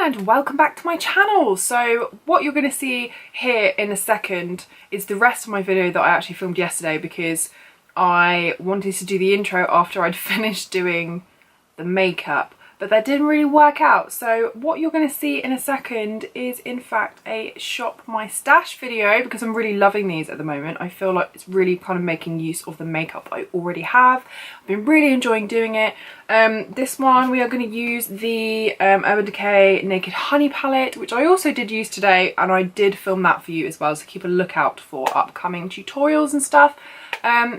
and welcome back to my channel. So what you're going to see here in a second is the rest of my video that I actually filmed yesterday because I wanted to do the intro after I'd finished doing the makeup, but that didn't really work out. So what you're going to see in a second is in fact a shop my stash video because I'm really loving these at the moment. I feel like it's really kind of making use of the makeup I already have. I've been really enjoying doing it. This one we are going to use the Urban Decay Naked Honey palette, which I also did use today, and I did film that for you as well, so keep a lookout for upcoming tutorials and stuff.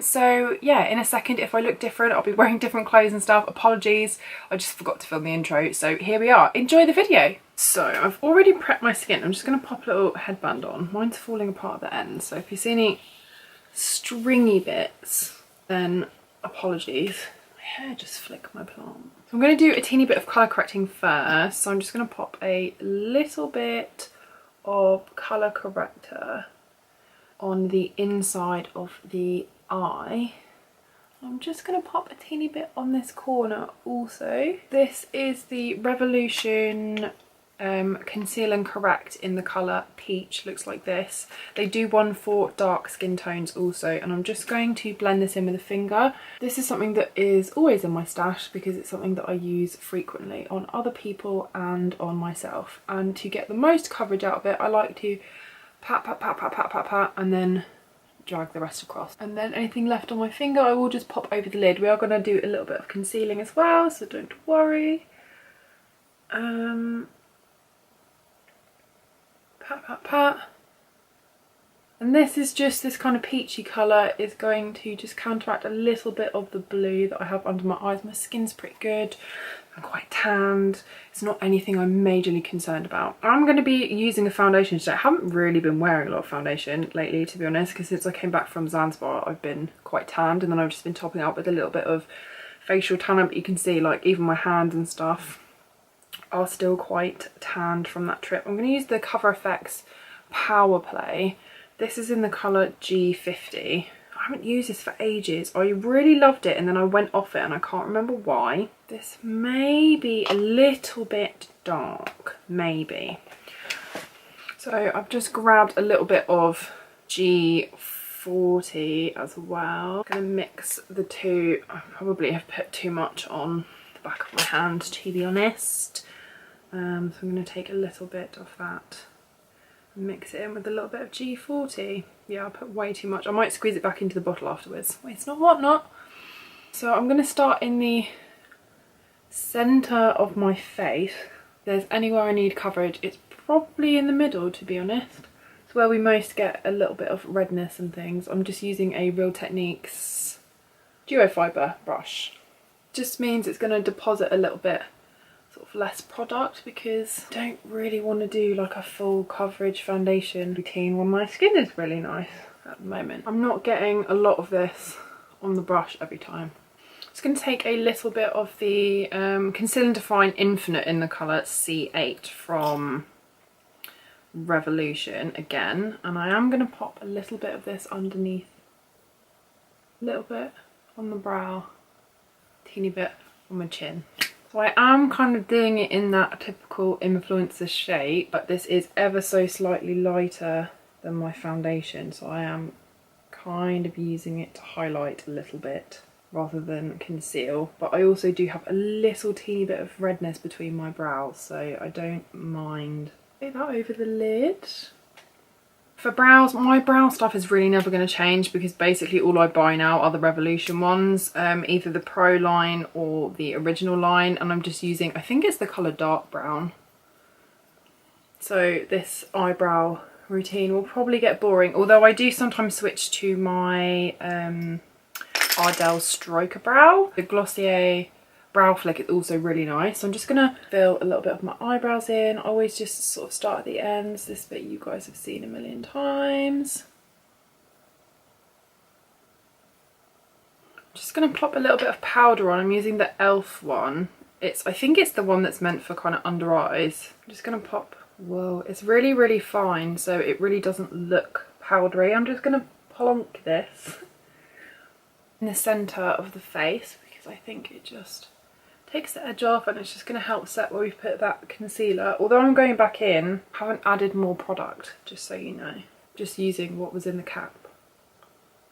So yeah, in a second, if I look different, I'll be wearing different clothes and stuff. Apologies, I just forgot to film the intro. So here we are, enjoy the video. So I've already prepped my skin. I'm just going to pop a little headband on. Mine's falling apart at the end, so if you see any stringy bits, then apologies. My hair just flicked my plant. So I'm going to do a teeny bit of colour correcting first. So I'm just going to pop a little bit of colour corrector on the inside of the eye. I'm just going to pop a teeny bit on this corner also. This is the Revolution Conceal and Correct in the colour Peach. Looks like this. They do one for dark skin tones also, and I'm just going to blend this in with a finger. This is something that is always in my stash because it's something that I use frequently on other people and on myself, and to get the most coverage out of it I like to pat, pat, pat, pat, pat, pat, pat, and then drag the rest across. And then anything left on my finger I will just pop over the lid. We are going to do a little bit of concealing as well, so don't worry. Pat, pat, pat. And this is just this kind of peachy colour is going to just counteract a little bit of the blue that I have under my eyes. My skin's pretty good. I'm quite tanned. It's not anything I'm majorly concerned about. I'm going to be using a foundation today. I haven't really been wearing a lot of foundation lately, to be honest, because since I came back from Zanzibar I've been quite tanned, and then I've just been topping up with a little bit of facial tanner. But you can see like even my hands and stuff are still quite tanned from that trip. I'm going to use the Cover FX Power Play. This is in the colour G50. I haven't used this for ages. I really loved it and then I went off it and I can't remember why. This may be a little bit dark, maybe. So I've just grabbed a little bit of G40 as well. I'm going to mix the two. I probably have put too much on the back of my hand, to be honest. So I'm going to take a little bit of that, mix it in with a little bit of G40. Yeah, I put way too much. I might squeeze it back into the bottle afterwards. Wait, it's not whatnot. So I'm going to start in the centre of my face. If there's anywhere I need coverage, it's probably in the middle, to be honest. It's where we most get a little bit of redness and things. I'm just using a Real Techniques Duo Fibre brush. Just means it's going to deposit a little bit sort of less product because I don't really want to do like a full coverage foundation routine when my skin is really nice at the moment. I'm not getting a lot of this on the brush every time. Just going to take a little bit of the Conceal and Define Infinite in the colour C8 from Revolution again, and I am going to pop a little bit of this underneath, a little bit on the brow, teeny bit on my chin. So I am kind of doing it in that typical influencer shape, but this is ever so slightly lighter than my foundation, so I am kind of using it to highlight a little bit rather than conceal. But I also do have a little teeny bit of redness between my brows, so I don't mind. Put that over the lid. For brows, my brow stuff is really never going to change because basically all I buy now are the Revolution ones, either the Pro line or the original line, and I'm just using, I think it's the colour Dark Brown. So this eyebrow routine will probably get boring, although I do sometimes switch to my Ardell Stroker Brow. The Glossier Brow Flick is also really nice. So I'm just going to fill a little bit of my eyebrows in. I always just sort of start at the ends. This bit you guys have seen a million times. Just going to plop a little bit of powder on. I'm using the e.l.f. one. I think it's the one that's meant for kind of under eyes. I'm just going to pop, whoa, it's really, really fine, so it really doesn't look powdery. I'm just going to plonk this in the centre of the face because I think it just Takes the edge off, and it's just going to help set where we've put that concealer. Although I'm going back in, I haven't added more product, just so you know. Just using what was in the cap.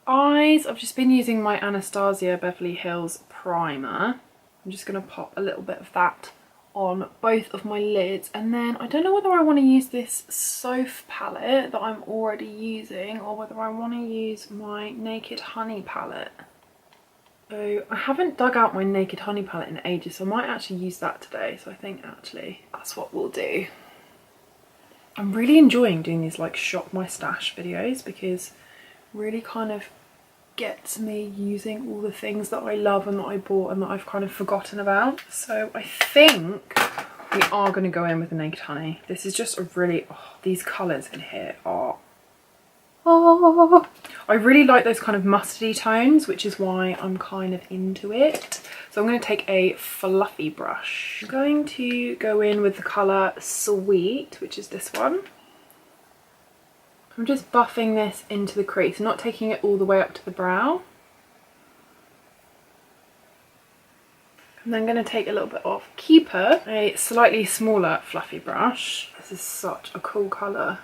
Eyes, I've just been using my Anastasia Beverly Hills primer. I'm just going to pop a little bit of that on both of my lids, and then I don't know whether I want to use this Soph palette that I'm already using or whether I want to use my Naked Honey palette. So I haven't dug out my Naked Honey palette in ages, so I might actually use that today. So I think actually that's what we'll do. I'm really enjoying doing these like shop my stash videos because it really kind of gets me using all the things that I love and that I bought and that I've kind of forgotten about. So I think we are going to go in with the Naked Honey. This is just a really, these colours in here are, I really like those kind of mustardy tones, which is why I'm kind of into it. So I'm going to take a fluffy brush. I'm going to go in with the colour Sweet, which is this one. I'm just buffing this into the crease, not taking it all the way up to the brow. And then I'm going to take a little bit of Keeper, a slightly smaller fluffy brush. This is such a cool colour.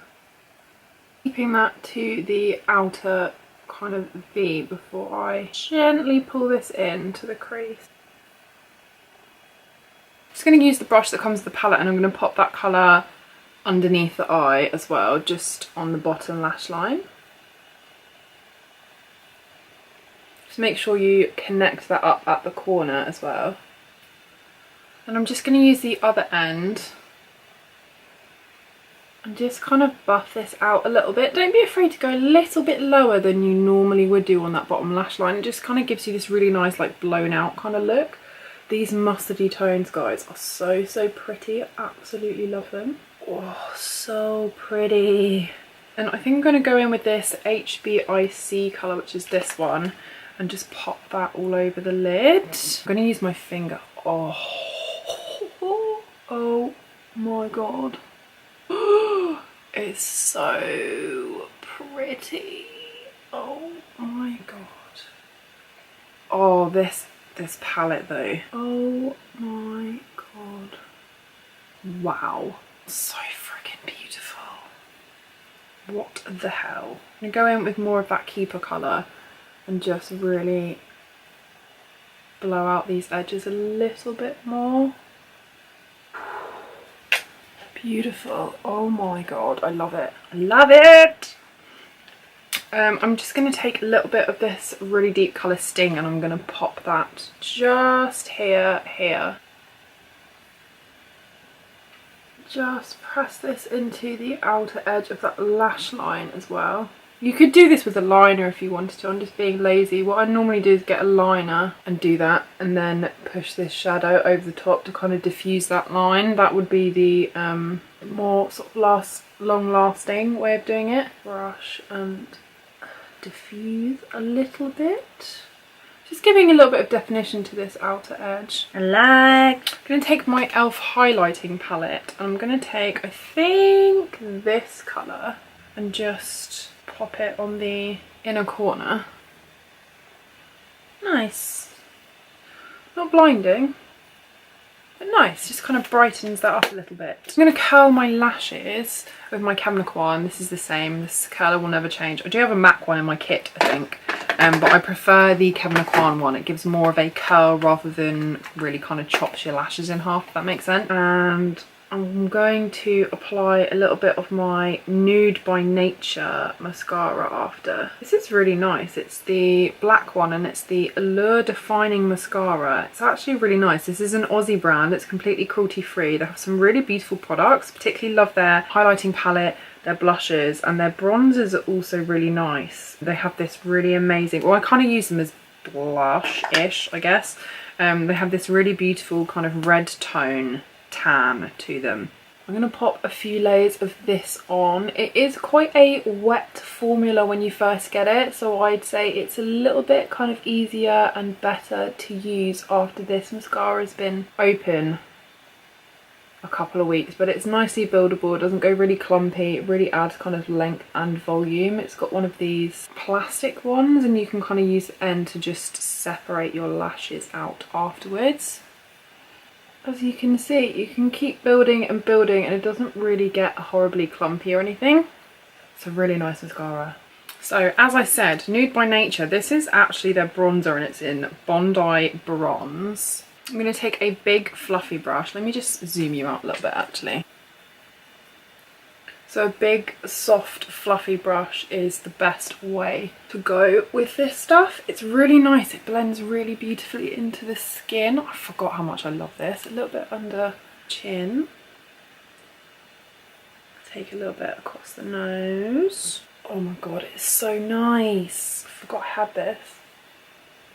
Keeping that to the outer kind of V before I gently pull this into the crease. Just going to use the brush that comes with the palette, and I'm going to pop that colour underneath the eye as well, just on the bottom lash line. Just make sure you connect that up at the corner as well. And I'm just going to use the other end and just kind of buff this out a little bit. Don't be afraid to go a little bit lower than you normally would do on that bottom lash line. It just kind of gives you this really nice like blown out kind of look. These mustardy tones, guys, are so pretty. I absolutely love them. Oh, so pretty. And I think I'm going to go in with this HBIC colour, which is this one, and just pop that all over the lid. I'm going to use my finger. Oh my god. It's so pretty. Oh my god. Oh, this palette though. Oh my god. Wow. So freaking beautiful. What the hell. I'm going to go in with more of that Keeper colour and just really blow out these edges a little bit more. Beautiful. Oh my god, I love it. I love it! I'm just going to take a little bit of this really deep colour Sting, and I'm going to pop that just here. Just press this into the outer edge of that lash line as well. You could do this with a liner if you wanted to. I'm just being lazy. What I normally do is get a liner and do that, and then push this shadow over the top to kind of diffuse that line. That would be the more sort of long-lasting way of doing it. Brush and diffuse a little bit. Just giving a little bit of definition to this outer edge. I'm going to take my e.l.f. highlighting palette, and I'm going to take, I think, this colour and just pop it on the inner corner. Nice. Not blinding, but nice. Just kind of brightens that up a little bit. I'm going to curl my lashes with my Chemlaquan. This is the same. This curler will never change. I do have a MAC one in my kit, I think. But I prefer the Chemlaquan one. It gives more of a curl rather than really kind of chops your lashes in half, if that makes sense. And I'm going to apply a little bit of my Nude by Nature mascara after. This is really nice. It's the black one, and it's the Allure Defining Mascara. It's actually really nice. This is an Aussie brand. It's completely cruelty free. They have some really beautiful products. Particularly love their highlighting palette, their blushes, and their bronzers are also really nice. They have this really amazing, well, I kind of use them as blush-ish, I guess. They have this really beautiful kind of red tone tan to them. I'm going to pop a few layers of this on. It is quite a wet formula when you first get it, so I'd say it's a little bit kind of easier and better to use after this mascara has been open a couple of weeks, but it's nicely buildable. It doesn't go really clumpy. It really adds kind of length and volume. It's got one of these plastic ones, and you can kind of use the end to just separate your lashes out afterwards. as you can see, you can keep building and building and it doesn't really get horribly clumpy or anything. It's a really nice mascara. So as I said, Nude by Nature, this is actually their bronzer and it's in Bondi Bronze. I'm going to take a big fluffy brush. Let me just zoom you out a little bit actually. So a big, soft, fluffy brush is the best way to go with this stuff. It's really nice. It blends really beautifully into the skin. I forgot how much I love this. A little bit under chin. Take a little bit across the nose. Oh my god, it's so nice. I forgot I had this.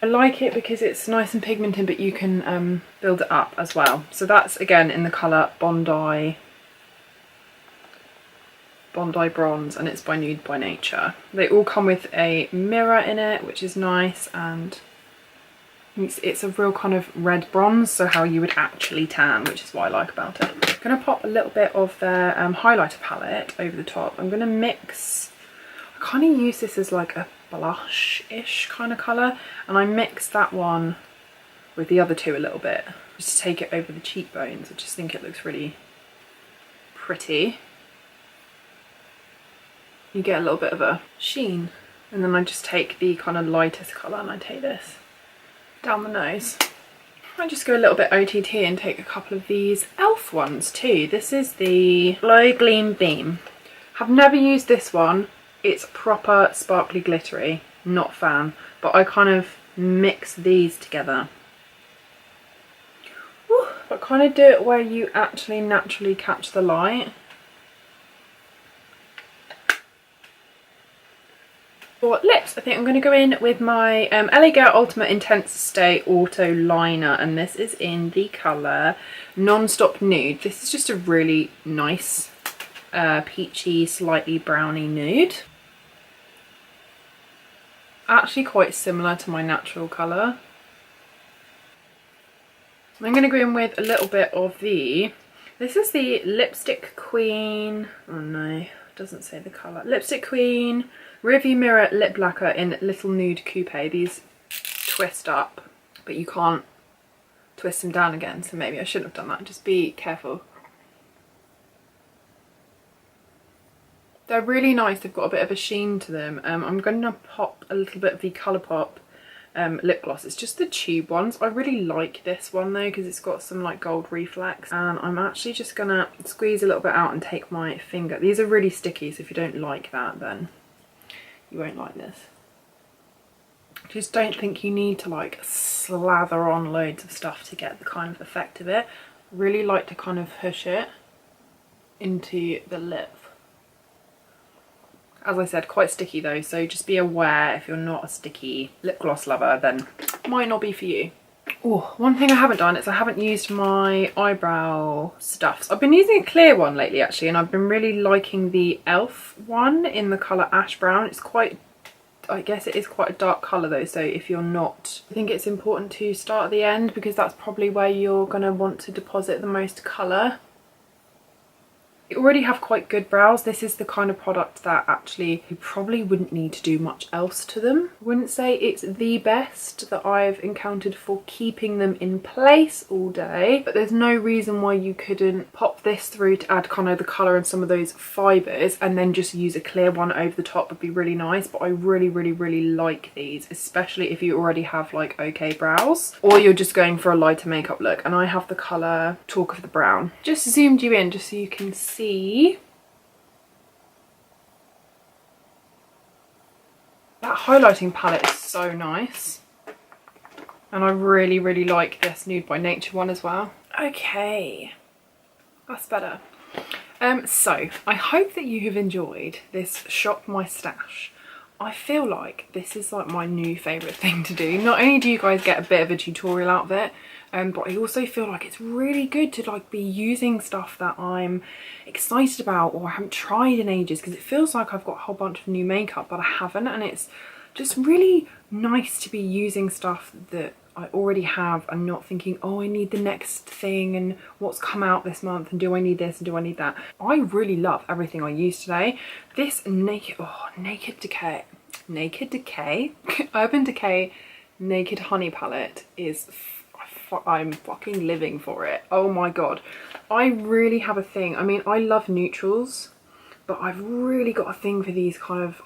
I like it because it's nice and pigmented, but you can build it up as well. So that's again in the colour Bondi Bronze, and it's by Nude by Nature. They all come with a mirror in it, which is nice, and it's a real kind of red bronze, so how you would actually tan, which is what I like about it. I'm going to pop a little bit of their highlighter palette over the top. I'm going to mix, I kind of use this as like a blush-ish kind of colour, and I mix that one with the other two a little bit, just to take it over the cheekbones. I just think it looks really pretty. You get a little bit of a sheen, and then I just take the kind of lightest colour and I take this down the nose. I just go a little bit OTT and take a couple of these e.l.f. ones too. This is the Glow Gleam Beam. I've never used this one. It's proper sparkly glittery, not fan, but I kind of mix these together. Woo, but kind of do it where you actually naturally catch the light. For lips, I think I'm going to go in with my LA Girl Ultimate Intense Stay Auto Liner, and this is in the colour Non-Stop Nude. This is just a really nice peachy, slightly browny nude. Actually quite similar to my natural colour. I'm going to go in with a little bit of this is the Lipstick Queen, oh no, it doesn't say the colour. Lipstick Queen Rearview Mirror Lip Lacquer in Little Nude Coupe. These twist up, but you can't twist them down again, so maybe I shouldn't have done that. Just be careful. They're really nice. They've got a bit of a sheen to them. I'm going to pop a little bit of the Colourpop lip gloss. It's just the tube ones. I really like this one though because it's got some like gold reflex, and I'm actually just going to squeeze a little bit out and take my finger. These are really sticky, so if you don't like that, then you won't like this. Just don't think you need to like slather on loads of stuff to get the kind of effect of it. Really like to kind of push it into the lip. As I said, quite sticky though, so just be aware if you're not a sticky lip gloss lover, then it might not be for you. Oh, one thing I haven't done is I haven't used my eyebrow stuffs. I've been using a clear one lately actually, and I've been really liking the e.l.f. one in the colour Ash Brown. It's quite, I guess it is quite a dark colour though, so if you're not, I think it's important to start at the end because that's probably where you're going to want to deposit the most colour. You already have quite good brows. This is the kind of product that actually you probably wouldn't need to do much else to them. I wouldn't say it's the best that I've encountered for keeping them in place all day, but there's no reason why you couldn't pop this through to add kind of the colour and some of those fibres, and then just use a clear one over the top would be really nice. But I really like these, especially if you already have like okay brows or you're just going for a lighter makeup look. And I have the colour Talk of the Brown. Just zoomed you in just so you can see. That highlighting palette is so nice, and I really like this Nude by Nature one as well. Okay, that's better. So I hope that you have enjoyed this Shop My Stash. I feel like this is like my new favourite thing to do. Not only do you guys get a bit of a tutorial out of it, but I also feel like it's really good to like be using stuff that I'm excited about or I haven't tried in ages, because it feels like I've got a whole bunch of new makeup but I haven't, and it's just really nice to be using stuff that I already have and not thinking, oh, I need the next thing and what's come out this month and do I need this and do I need that. I really love everything I used today. This Naked Decay Urban Decay Naked Honey palette is, I I'm fucking living for it. Oh my god. I really have a thing. I mean, I love neutrals, but I've really got a thing for these kind of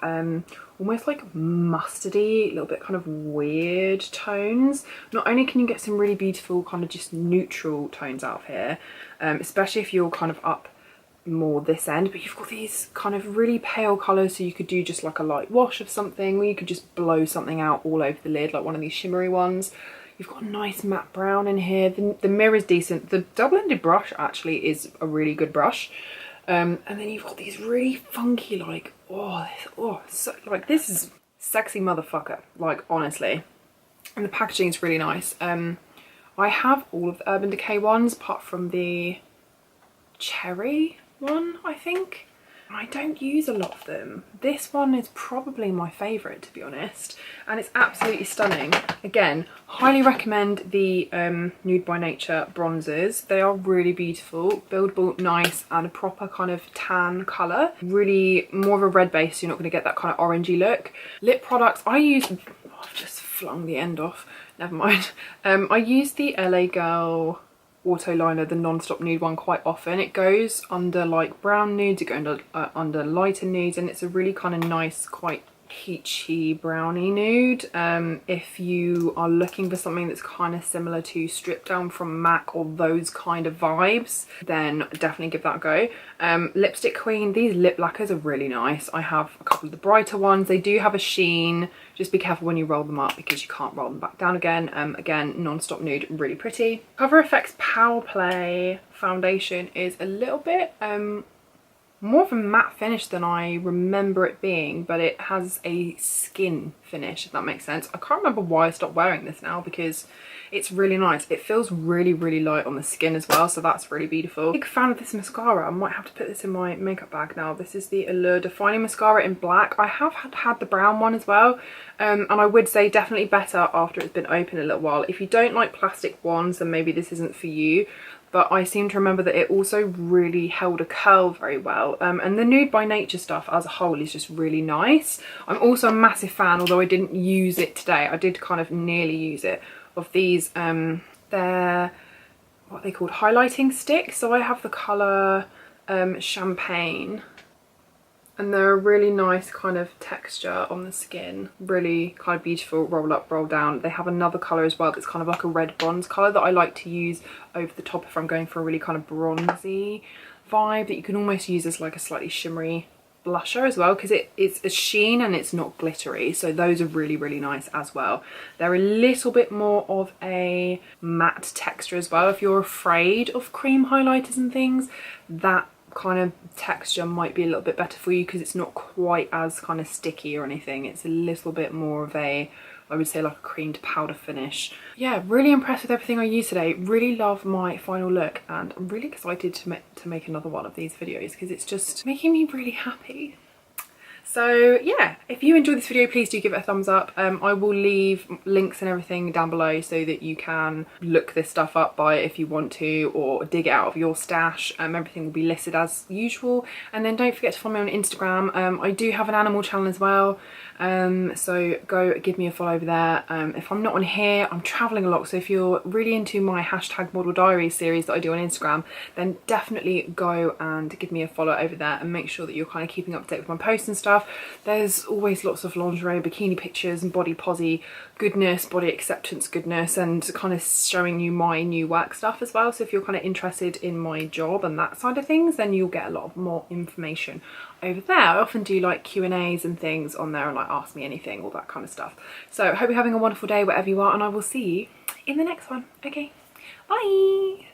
almost like mustardy, a little bit kind of weird tones. Not only can you get some really beautiful kind of just neutral tones out of here, especially if you're kind of up more this end, but you've got these kind of really pale colours, so you could do just like a light wash of something, or you could just blow something out all over the lid, like one of these shimmery ones. You've got a nice matte brown in here. The mirror is decent. The double-ended brush actually is a really good brush. And then you've got these really funky, like, like this is sexy motherfucker, like, honestly. And the packaging is really nice. I have all of the Urban Decay ones, apart from the cherry one, I think. I don't use a lot of them. This one is probably my favourite, to be honest, and it's absolutely stunning. Again, highly recommend the Nude by Nature bronzers. They are really beautiful, buildable, nice, and a proper kind of tan colour. Really more of a red base, so you're not going to get that kind of orangey look. Lip products, I use... Oh, I've just flung the end off. Never mind. I use the LA Girl auto liner, the non-stop nude one, quite often. It goes under like brown nudes, it goes under lighter nudes, and it's a really kind of nice, quite peachy browny nude. If you are looking for something that's kind of similar to Strip Down from MAC or those kind of vibes, then definitely give that a go. Lipstick Queen, these lip lacquers are really nice. I have a couple of the brighter ones. They do have a sheen. Just be careful when you roll them up because you can't roll them back down again. Again, non-stop nude, really pretty. Cover FX Power Play foundation is a little bit more of a matte finish than I remember it being, but it has a skin finish, if that makes sense. I can't remember why I stopped wearing this now because it's really nice. It feels really, really light on the skin as well, so that's really beautiful. Big fan of this mascara. I might have to put this in my makeup bag now. This is the Allure Defining Mascara in black. I have had the brown one as well, and I would say definitely better after it's been open a little while. If you don't like plastic wands, then maybe this isn't for you. But I seem to remember that it also really held a curl very well. And the Nude by Nature stuff as a whole is just really nice. I'm also a massive fan, although I didn't use it today. I did kind of nearly use it, of these, they're, what are they called? Highlighting sticks. So I have the colour Champagne. And they're a really nice kind of texture on the skin. Really kind of beautiful, roll up, roll down. They have another colour as well that's kind of like a red bronze colour that I like to use over the top if I'm going for a really kind of bronzy vibe, that you can almost use as like a slightly shimmery blusher as well, because it's a sheen and it's not glittery. So those are really, really nice as well. They're a little bit more of a matte texture as well. If you're afraid of cream highlighters and things, that kind of texture might be a little bit better for you because it's not quite as kind of sticky or anything. It's a little bit more of a, I would say, like a creamed powder finish. Yeah, really impressed with everything I used today. Really love my final look, and I'm really excited to make another one of these videos because it's just making me really happy. So yeah, if you enjoyed this video, please do give it a thumbs up. I will leave links and everything down below so that you can look this stuff up by if you want to, or dig it out of your stash. Everything will be listed as usual. And then don't forget to follow me on Instagram. I do have an animal channel as well. So go give me a follow over there. If I'm not on here, I'm traveling a lot. So if you're really into my #Model Diaries series that I do on Instagram, then definitely go and give me a follow over there and make sure that you're kind of keeping up to date with my posts and stuff. There's always lots of lingerie, bikini pictures and body posy goodness, body acceptance goodness, and kind of showing you my new work stuff as well. So if you're kind of interested in my job and that side of things, then you'll get a lot of more information over there. I often do like Q&As and things on there, and like ask me anything, all that kind of stuff. So hope you're having a wonderful day wherever you are, and I will see you in the next one. Okay, bye.